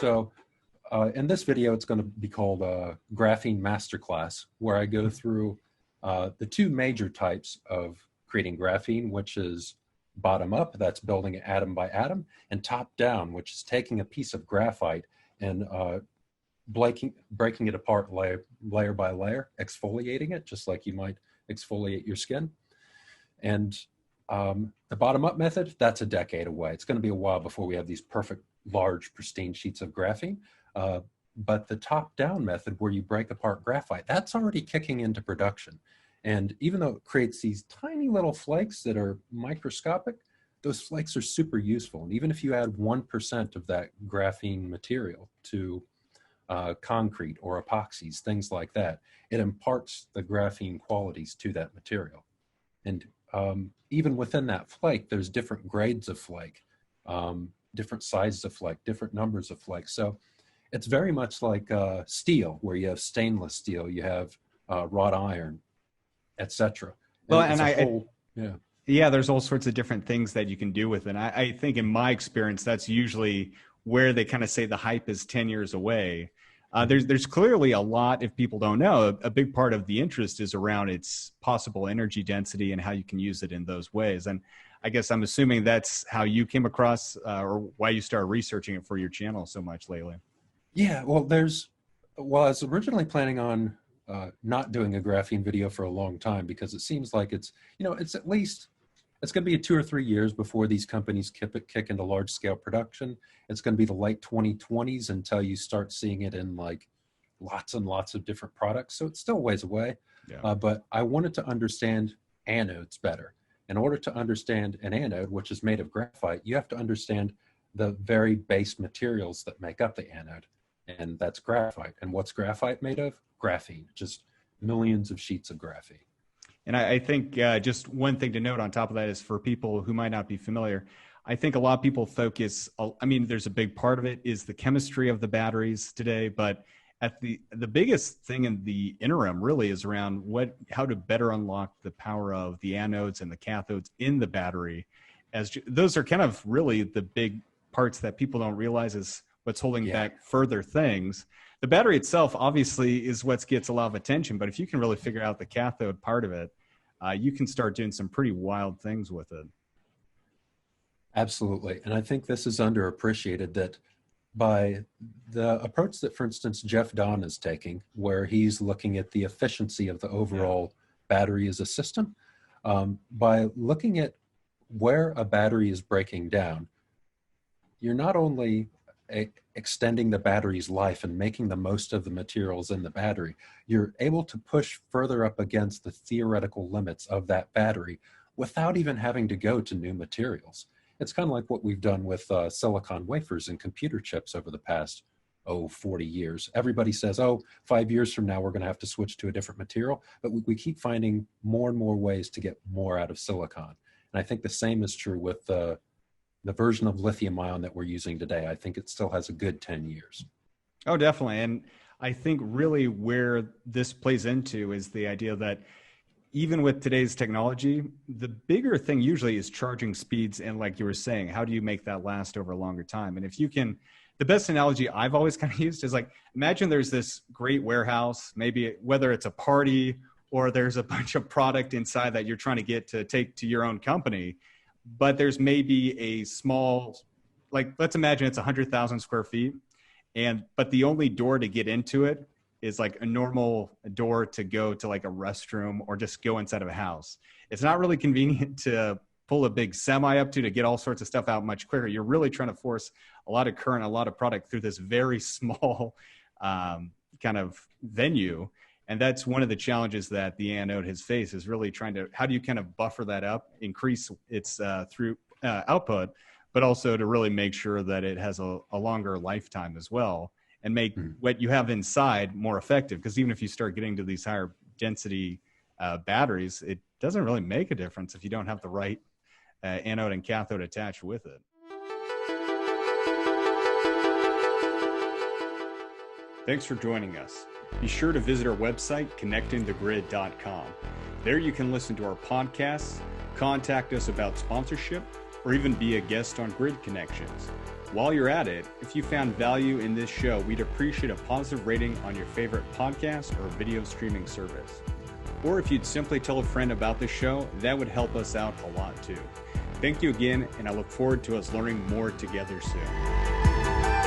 So in this video, it's going to be called Graphene Masterclass, where I go through the two major types of creating graphene, which is bottom up, that's building it atom by atom, and top down, which is taking a piece of graphite and breaking it apart layer by layer, exfoliating it, just like you might exfoliate your skin. And the bottom up method, that's a decade away. It's going to be a while before we have these perfect, large, pristine sheets of graphene. But the top down method, where you break apart graphite, that's already kicking into production. And even though it creates these tiny little flakes that are microscopic, those flakes are super useful. And even if you add 1% of that graphene material to concrete or epoxies, things like that, it imparts the graphene qualities to that material. And even within that flake, there's different grades of flake, different sizes of flake, different numbers of flakes. So it's very much like steel, where you have stainless steel, you have wrought iron, etc. Well, and yeah, there's all sorts of different things that you can do with it. And I think in my experience, that's usually where they kind of say the hype is 10 years away. There's clearly a lot, if people don't know, a big part of the interest is around its possible energy density and how you can use it in those ways. And I guess I'm assuming that's how you came across or why you started researching it for your channel so much lately. Yeah, well, I was originally planning on not doing a graphene video for a long time, because it seems like it's going to be 2 or 3 years before these companies kick into large scale production. It's going to be the late 2020s until you start seeing it in like lots and lots of different products. So it's still a ways away. Yeah. But I wanted to understand anodes better. In order to understand an anode, which is made of graphite, you have to understand the very base materials that make up the anode. And that's graphite. And what's graphite made of? Graphene, just millions of sheets of graphene. And I think just one thing to note on top of that is, for people who might not be familiar, I think a lot of people focus, I mean, there's a big part of it is the chemistry of the batteries today, but at the biggest thing in the interim really is around how to better unlock the power of the anodes and the cathodes in the battery. Those are kind of really the big parts that people don't realize is what's holding back further things. The battery itself obviously is what gets a lot of attention, but if you can really figure out the cathode part of it, you can start doing some pretty wild things with it. Absolutely. And I think this is underappreciated, that by the approach that, for instance, Jeff Dahn is taking, where he's looking at the efficiency of the overall battery as a system, by looking at where a battery is breaking down, you're not only extending the battery's life and making the most of the materials in the battery, you're able to push further up against the theoretical limits of that battery without even having to go to new materials. It's kind of like what we've done with silicon wafers and computer chips over the past 40 years. Everybody says, 5 years from now, we're going to have to switch to a different material, but we keep finding more and more ways to get more out of silicon. And I think the same is true with the version of lithium ion that we're using today. I think it still has a good 10 years. Oh, definitely. And I think really where this plays into is the idea that even with today's technology, the bigger thing usually is charging speeds. And like you were saying, how do you make that last over a longer time? And if you can, the best analogy I've always kind of used is like, imagine there's this great warehouse, maybe whether it's a party or there's a bunch of product inside that you're trying to get to take to your own company. But there's maybe a small, like, let's imagine it's 100,000 square feet. But the only door to get into it is like a normal door to go to like a restroom or just go inside of a house. It's not really convenient to pull a big semi up to get all sorts of stuff out much quicker. You're really trying to force a lot of current, a lot of product through this very small kind of venue. And that's one of the challenges that the anode has faced, is really trying to, how do you kind of buffer that up, increase its output, but also to really make sure that it has a longer lifetime as well, and make what you have inside more effective. Because even if you start getting to these higher density batteries, it doesn't really make a difference if you don't have the right anode and cathode attached with it. Thanks for joining us. Be sure to visit our website, connectingthegrid.com. There you can listen to our podcasts, contact us about sponsorship, or even be a guest on Grid Connections. While you're at it, if you found value in this show, we'd appreciate a positive rating on your favorite podcast or video streaming service. Or if you'd simply tell a friend about the show, that would help us out a lot too. Thank you again, and I look forward to us learning more together soon.